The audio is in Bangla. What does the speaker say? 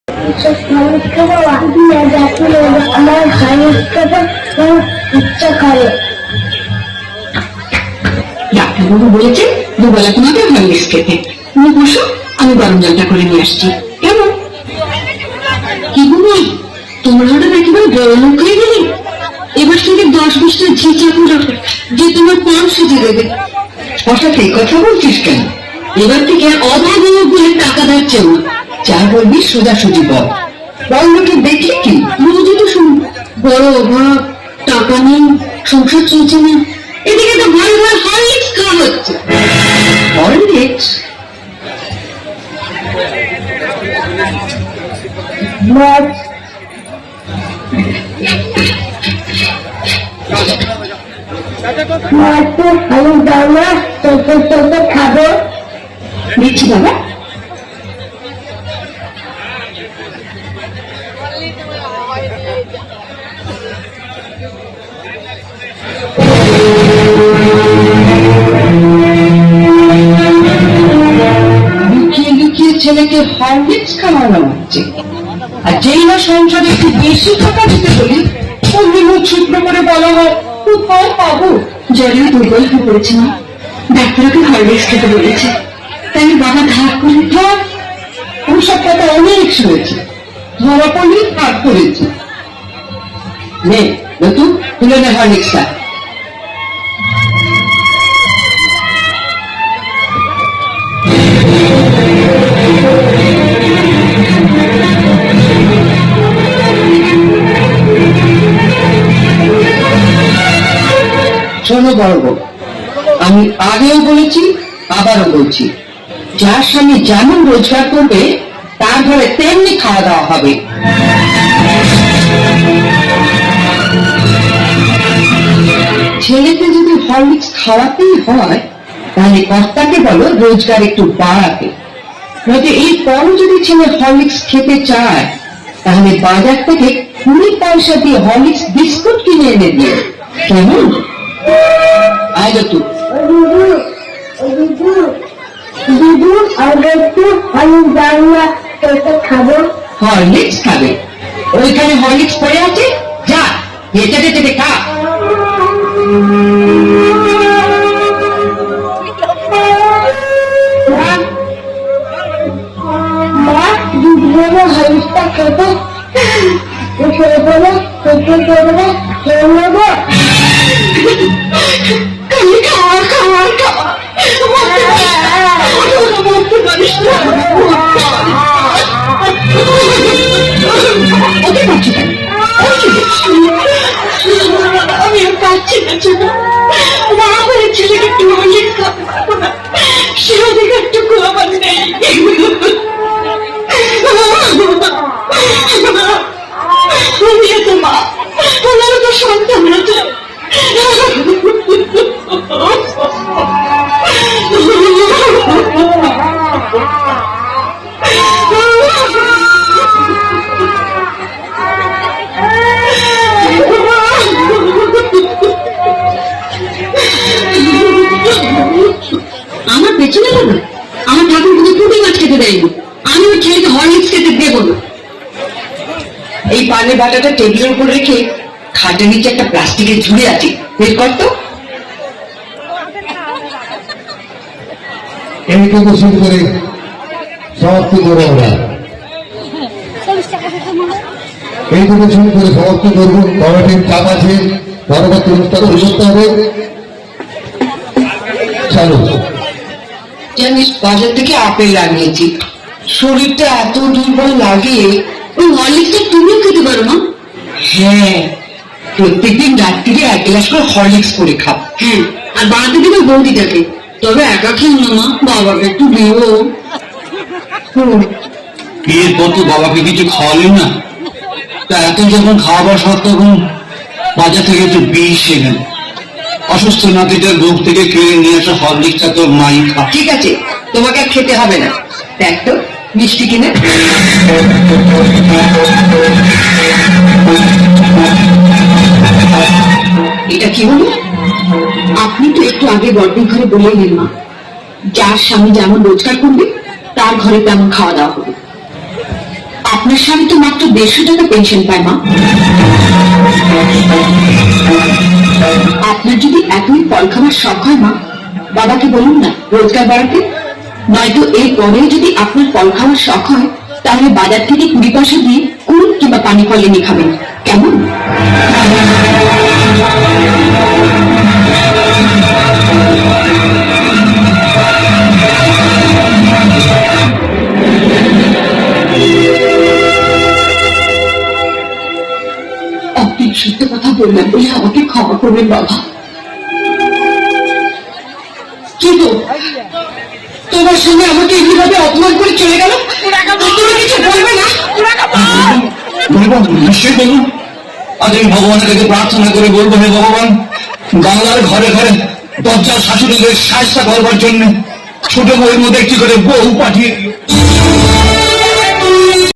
আমার ইচ্ছা করে। ডাক্তারবাবু বলেছেন দুবেলা তোমাকে হরলিক্স খেতে। তুমি বসো, আমি গরম জলটা করে নিয়ে আসছি। কেমন কি বলো, তোমরা হঠাৎ একেবারে বড় লোক হয়ে গেলে। এবার থেকে 10-20টা ঝিঁচা পুরো যে তোমার পণ সুঝে দেবে। হঠাৎ এই কথা বলছিস কেন? এবার থেকে অভাব বলে টাকা দিচ্ছে না, যা বলবি সোজাসুজি বল। বড় লোকে দেখি কি রোজই তো শুন বড় অভাব, টাকা নেই, সংসার চলছে না। এদিকে তো ঘরে ঘরে হরলিক্স খাওয়া হচ্ছে। হরলিক্স খাবো দিচ্ছি বাবা। লুকিয়ে লুকিয়ে ছেলেকে হরলিক্স খাওয়ানো হচ্ছে, আর যেই না সংসারে একটু বেশি টাকা দিতে বলি অমনি মুখ শুকনো করে বলা হয় কোথায় পাবো। জ্বরে দুর্বল হয়ে পড়েছে না, ডাক্তারকে হরলিক্স খেতে বলেছে। তাই আমি বাবা ধার করে থাক, ওসব কথা অনেক শুনেছি। ধরা পড়লে হাত করেছি। নে নতুন তুলে নে হরলিক্সটা। শোনো বড়, আমি আগেও বলেছি আবারও বলছি, যার স্বামী যেমন রোজগার করবে তার ঘরে তেমনি খাওয়া দাওয়া হবে। ছেলেকে যদি হরলিক্স খাওয়াতেই হয় তাহলে কর্তাকে বলো রোজগার একটু বাড়াতে। নয়তো এই পরও যদি ছেলে হরলিক্স খেতে চায় তাহলে বাজার থেকে 20 পয়সা দিয়ে হরলিক্স বিস্কুট কিনে এনে দিয়ে। কেমন? আয় তো হরলিক্স খাবে? ওইখানে হরলিক্স পড়ে আছে, যা হেঁটে হেঁটে খা। হরলিক্সটা খেতে খাওয়ার খাওয়ার খাওয়া আমি আর পাচ্ছি না ছেলে। মা হয়ে ছেলেকে একটু হরলিক্স খাওয়াতে পারবো না, সে অধিকার একটু আমার নেই। তো মা ওনারও তো সন্তান আছে। আমার পেছনে না, আমার ঠাকুর কিন্তু পুঁটি মাছ খেতে দেয়নি, আমি ওই ছেলেকে হরলিক্স খেতে দেবো না। এই পানের বাটাটা টেবিলের উপর রেখে খাটের নিচে একটা প্লাস্টিকের ঝুড়ি আছে, বের করতো। এইটুকু শুরু করে সমাপ্তি করবো আমরা, এইটুকু শুরু করে সমাপ্তি করবো। কমিটির চাপ আছে, পরবর্তী অনুষ্ঠান করতে হবে। চালু। জানিস বাজার থেকে আপেল লাগিয়েছি, শরীরটা এত দুর্বল লাগে। ওই হরলিক্সটা তুমিও খেতে পারো না? হ্যাঁ, প্রত্যেকদিন রাত্রিরে 1 গ্লাস করে হরলিক্স করে খাও। হ্যাঁ, আর বাড়িতে দিবে বৌদিটাকে। তবে একা খেও না মা, বাবাকে একটু দিও। বিয়ের পর তো বাবাকে কিছু খাওয়ালেন না, তা এখন যখন খাওয়াবার সত্ত্বেও তখন বাজার থেকে একটু বিষ এলেন। অসুস্থ নাতিটার রোগ থেকে কিনে নিয়ে আসা হরলিক্সটা তোর মাই খা। ঠিক আছে, তোমাকে আর খেতে হবে না। দেখ তো মিষ্টি কিনে। এটা কি হলো? আপনি তো একটু আগে বড়দের ঘরে বলেইলেন মা, যার স্বামী যেমন রোজগার করবে তার ঘরে তেমন খাওয়া দাওয়া হবে। আপনি আপনার স্বামী তো মাত্র 150 টাকা পেনশন পায় মা। আপনার যদি এখনই ফল খাবার শখ হয় মা, বাবাকে বলুন না রোজগার বাড়াতে। নয়তো এর পরেও যদি আপনার ফল খাওয়ার শখ হয়, তাহলে বাজার থেকে 20 পয়সা দিয়ে কুল কিংবা পানি ফল এনে খাবেন, কেমন? আপনি সত্য কথা বললেন বলে আমাকে ক্ষমা করবেন বাবা। কি গো, তোমার সঙ্গে আমাকে এইভাবে অপমান করে চলে গেল, তুমি কিছু বলবে না? বলবো, নিশ্চয়ই বলবো। আজ আমি ভগবানের কাছে প্রার্থনা করে বলবো, হে ভগবান, বাংলার ঘরে ঘরে দরজার শাশুড়িদের সাহায্য করবার জন্য ছোট বউয়ের মধ্যে একটি করে বউ পাঠিয়ে দিও।